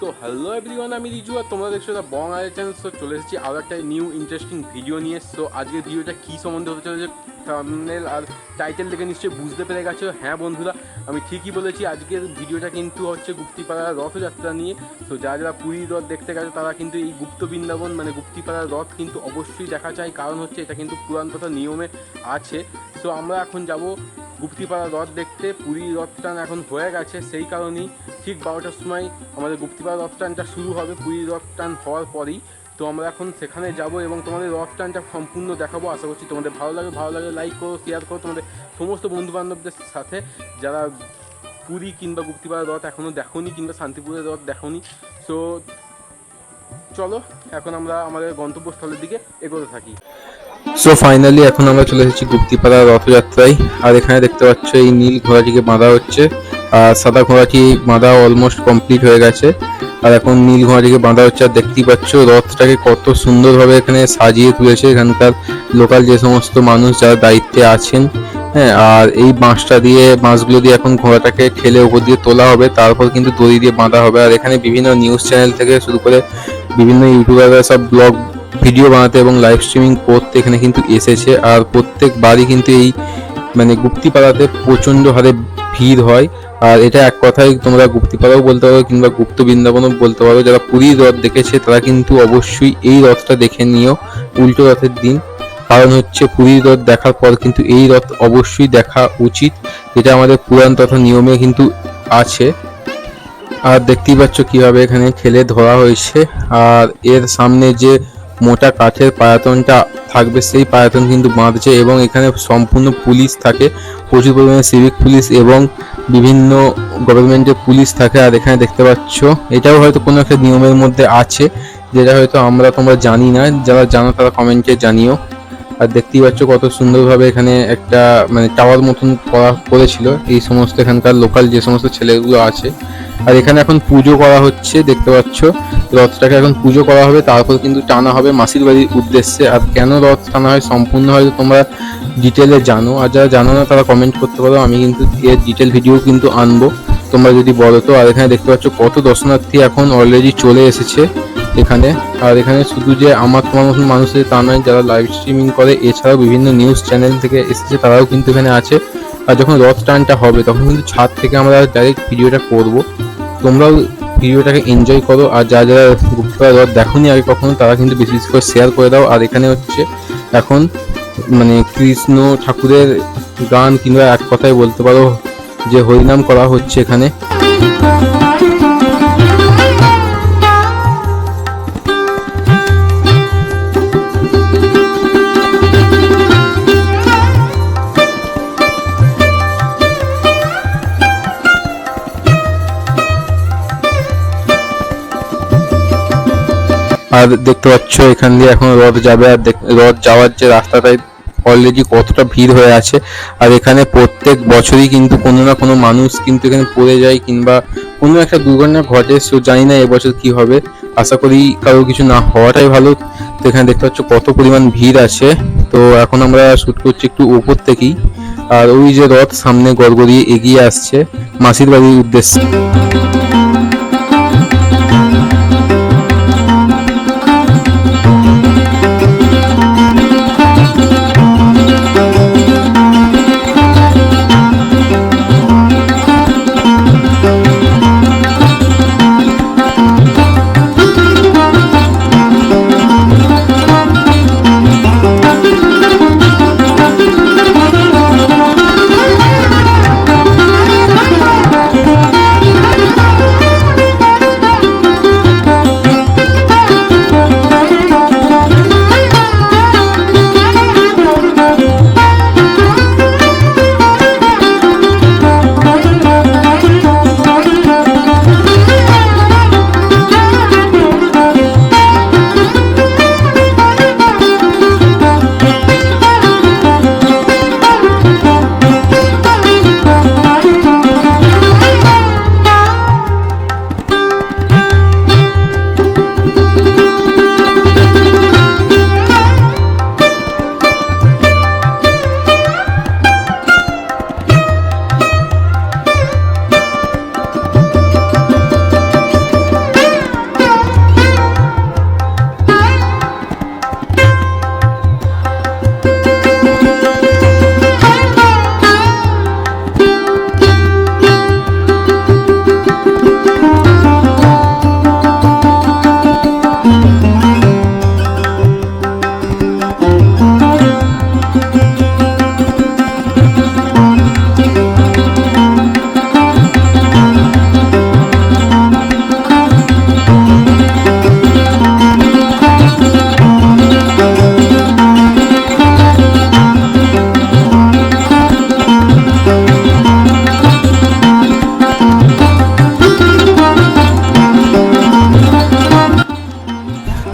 তো hello everyone, আমি রিজু আর তোমরা দেখছো দ্য বং আই চ্যানেল। তো চলে এসেছি আরও একটা নিউ ইন্টারেস্টিং ভিডিও নিয়ে। সো আজকের ভিডিওটা কী সম্বন্ধে হতে চলেছে থাম্বনেল আর টাইটেল দেখে নিশ্চয়ই বুঝতে পেরে গেছো। হ্যাঁ বন্ধুরা, আমি ঠিকই বলেছি, আজকের ভিডিওটা কিন্তু হচ্ছে গুপ্তিপাড়ার রথযাত্রা নিয়ে। তো যারা যারা পুরীর রথ দেখতে গেছো তারা কিন্তু এই গুপ্ত বৃন্দাবন মানে গুপ্তিপাড়ার রথ কিন্তু অবশ্যই দেখা চাই, কারণ হচ্ছে এটা কিন্তু পুরাণ কথা নিয়মে আছে। সো আমরা এখন যাব গুপ্তিপাড়া রথ দেখতে। পুরীর রথ টান এখন হয়ে গেছে, সেই কারণেই ঠিক 12টার সময় আমাদের গুপ্তিপাড়া রথ টানটা শুরু হবে পুরীর রথ টান হওয়ার পরেই। তো আমরা এখন সেখানে যাব এবং তোমাদের রথ টানটা সম্পূর্ণ দেখাবো। আশা করছি তোমাদের ভালো লাগে লাইক করো, শেয়ার করো তোমাদের সমস্ত বন্ধুবান্ধবদের সাথে যারা পুরী কিংবা গুপ্তিপাড়া রথ এখনও দেখোনি কিংবা শান্তিপুরের রথ দেখোনি। সো চলো এখন আমরা আমাদের গন্তব্যস্থলের দিকে এগোতে থাকি। সো ফাইনালি এখন আমরা চলে এসেছি গুপ্তিপাড়া রথযাত্রায়। আর এখানে দেখতে পাচ্ছ এই নীল ঘোড়াটিকে বাঁধা হচ্ছে, আর সাদা ঘোড়াটি বাঁধা অলমোস্ট কমপ্লিট হয়ে গেছে। আর এখন নীল ঘোড়াটিকে বাঁধা হচ্ছে। আর দেখতেই পাচ্ছ রথটাকে কত সুন্দরভাবে এখানে সাজিয়ে তুলেছে এখানকার লোকাল যে সমস্ত মানুষ যারা দায়িত্বে আছেন। হ্যাঁ, আর এই বাঁশগুলো দিয়ে এখন ঘোড়াটাকে ঠেলে উপর দিয়ে তোলা হবে, তারপর কিন্তু দড়ি দিয়ে বাঁধা হবে। আর এখানে বিভিন্ন নিউজ চ্যানেল থেকে শুরু করে বিভিন্ন ইউটিউবাররা সব ব্লগ ভিডিও বানাতে এবং লাইভ স্ট্রিমিং করতে এখানে কিন্তু এসেছে। আর প্রত্যেকবারই কিন্তু এই মানে গুপ্তিপাড়াতে প্রচণ্ড হারে ভিড় হয়। আর এটা এক কথায় তোমরা গুপ্তিপাড়াও বলতে পারো কিংবা গুপ্ত বৃন্দাবনও বলতে পারো। যারা পুরীর রথ দেখেছে তারা কিন্তু অবশ্যই এই রথটা দেখে নিও উল্টো রথের দিন, কারণ হচ্ছে পুরীর রথ দেখার পর কিন্তু এই রথ অবশ্যই দেখা উচিত। এটা আমাদের পুরাণ তথা নিয়মে কিন্তু আছে। আর দেখতেই পাচ্ছ কিভাবে এখানে ঠেলে ধরা হয়েছে। আর এর সামনে যে মোটা কাঠের পায়াতনটা থাকবে সেই পায়াতন কিন্তু বাঁধছে, এবং এখানে সম্পূর্ণ পুলিশ থাকে, প্রচুর পরিমাণে সিভিক পুলিশ এবং বিভিন্ন গভর্নমেন্টের পুলিশ থাকে। আর এখানে দেখতে পাচ্ছ এটাও হয়তো কোনো একটা নিয়মের মধ্যে আছে, যেটা হয়তো তোমরা জানি না। যারা জানো তারা কমেন্টে জানিও। আর দেখতেই পাচ্ছ কত সুন্দরভাবে এখানে একটা মানে টাওয়ার মতন করেছিল এই সমস্ত এখানকার লোকাল যে সমস্ত ছেলেগুলো আছে। আর এখানে এখন পুজো করা হচ্ছে, দেখতে পাচ্ছ রথটাকে এখন পুজো করা হবে, তারপর কিন্তু টানা হবে মাসির বাড়ির উদ্দেশ্যে। আর কেন রথ টানা হয় সম্পূর্ণ হয়তো তোমরা ডিটেলে জানো, আর যারা জানো না তারা কমেন্ট করতে পারো, আমি কিন্তু এর ডিটেল ভিডিও কিন্তু আনবো তোমরা যদি বলো তো। আর এখানে দেখতে পাচ্ছ কত দর্শনার্থী এখন অলরেডি চলে এসেছে এখানে। আর এখানে শুধু যে আমার তোমার মতন মানুষের তা নয়, যারা লাইভ স্ট্রিমিং করে এছাড়াও বিভিন্ন নিউজ চ্যানেল থেকে এসেছে তারাও কিন্তু এখানে আছে। আর যখন রথ টানটা হবে তখন কিন্তু ছাদ থেকে আমরা ডাইরেক্ট ভিডিওটা করব, তোমরাও ভিডিওটাকে এনজয় করো। আর যারা যারা গুপ্তিপাড়া রথ দেখোনি আগে কখনো তারা কিন্তু বেশি বেশি করে শেয়ার করে দাও। আর এখানে হচ্ছে এখন মানে কৃষ্ণ ঠাকুরের গান কিংবা এক কথায় বলতে পারো যে হরিনাম করা হচ্ছে এখানে। আর দেখতে পাচ্ছ এখান দিয়ে এখন রথ যাবে। আর রথ যাওয়ার যে রাস্তাটায় অলরেডি কতটা ভিড় হয়ে আছে। আর এখানে প্রত্যেক বছরই কিন্তু কোনো না কোনো মানুষ কিন্তু এখানে পড়ে যায় কিংবা কোনো একটা দুর্ঘটনা ঘটে। সো জানি না এবছর কি হবে, আশা করি কারো কিছু না হওয়াটাই ভালো। তো এখানে দেখতে পাচ্ছ কত পরিমাণ ভিড় আছে। তো এখন আমরা শুট করছি একটু উপর থেকেই। আর ওই যে রথ সামনে গড়গড়িয়ে এগিয়ে আসছে মাসির বাড়ির উদ্দেশ্যে।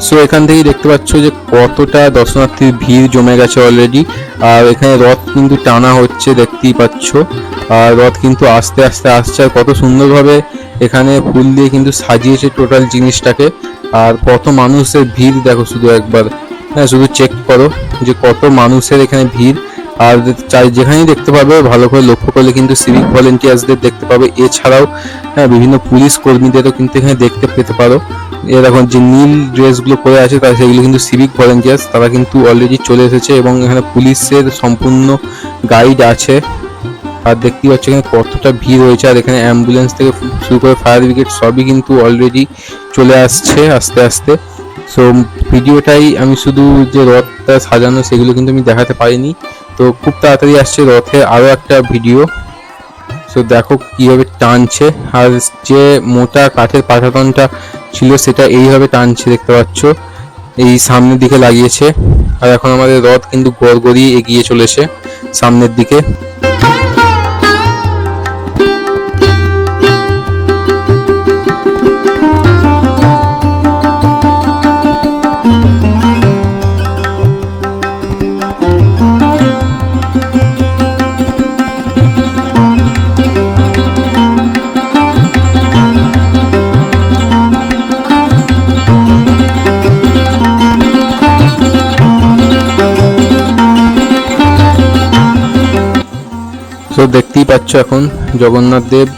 সো এখান থেকেই দেখতে পাচ্ছ যে কতটা দর্শনার্থীর ভিড় জমে গেছে অলরেডি। আর এখানে রথ কিন্তু টানা হচ্ছে, দেখতেই পাচ্ছ। আর রথ কিন্তু আস্তে আস্তে আসছে, আর কত সুন্দরভাবে এখানে ফুল দিয়ে কিন্তু সাজিয়েছে টোটাল জিনিসটাকে। আর কত মানুষের ভিড় দেখো শুধু একবার, হ্যাঁ শুধু চেক করো যে কত মানুষের এখানে ভিড়। আর যেখানেই দেখতে পাবে ভালো করে লক্ষ্য করলে কিন্তু সিভিক ভলেন্টিয়ার্সদের দেখতে পাবে, এছাড়াও হ্যাঁ বিভিন্ন পুলিশ কর্মীদেরও কিন্তু এখানে দেখতে পেতে পারো। এখন যে নীল ড্রেসগুলো পরে আছে তারা সেগুলো কিন্তু সিভিক ভলেন্টিয়ার্স, তারা কিন্তু অলরেডি চলে এসেছে এবং এখানে পুলিশের সম্পূর্ণ গাইড আছে। আর দেখতেই পাচ্ছ এখানে কতটা ভিড় হয়েছে। আর এখানে অ্যাম্বুলেন্স থেকে শুরু করে ফায়ার ব্রিগেড সবই কিন্তু অলরেডি চলে আসছে আস্তে আস্তে। সো ভিডিওটাই আমি শুধু যে রথটা সাজানো সেগুলো কিন্তু আমি দেখাতে পারিনি, তো খুব তাড়াতাড়ি আসছে রথে আরও একটা ভিডিও। সো দেখো কীভাবে টানছে, আর যে মোটা কাঠের পাঠাতনটা ছিল সেটা এইভাবে টানছে, দেখতে পাচ্ছ এই সামনের দিকে লাগিয়েছে। আর এখন আমাদের রথ কিন্তু গড়গড়িয়ে এগিয়ে চলেছে সামনের দিকে। তো দেখতেই পাচ্ছ এখন জগন্নাথ দেব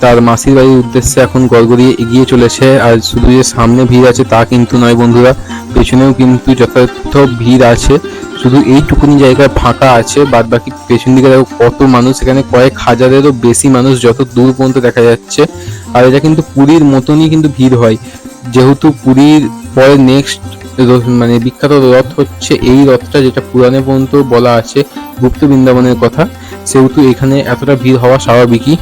তার মাসির বাড়ির উদ্দেশ্যে এখন গড়গড়িয়ে এগিয়ে চলেছে। আর শুধু যে সামনে ভিড় আছে তা কিন্তু নয় বন্ধুরা, পেছনেও কিন্তু যথাযথ ভিড় আছে, শুধু এইটুকুনি জায়গায় ফাঁকা আছে, বাদ বাকি পেছন দিকে দেখো কত মানুষ, এখানে কয়েক হাজারেরও বেশি মানুষ যত দূর পর্যন্ত দেখা যাচ্ছে। আর এটা কিন্তু পুরীর মতনই কিন্তু ভিড় হয়, যেহেতু পুরীর পরে নেক্সট মানে বিখ্যাত রথ হচ্ছে এই রথটা, যেটা পুরাণে পর্যন্ত বলা আছে গুপ্ত বৃন্দাবনের কথা, সেহেতু এখানে এতটা ভিড় হওয়া স্বাভাবিকই।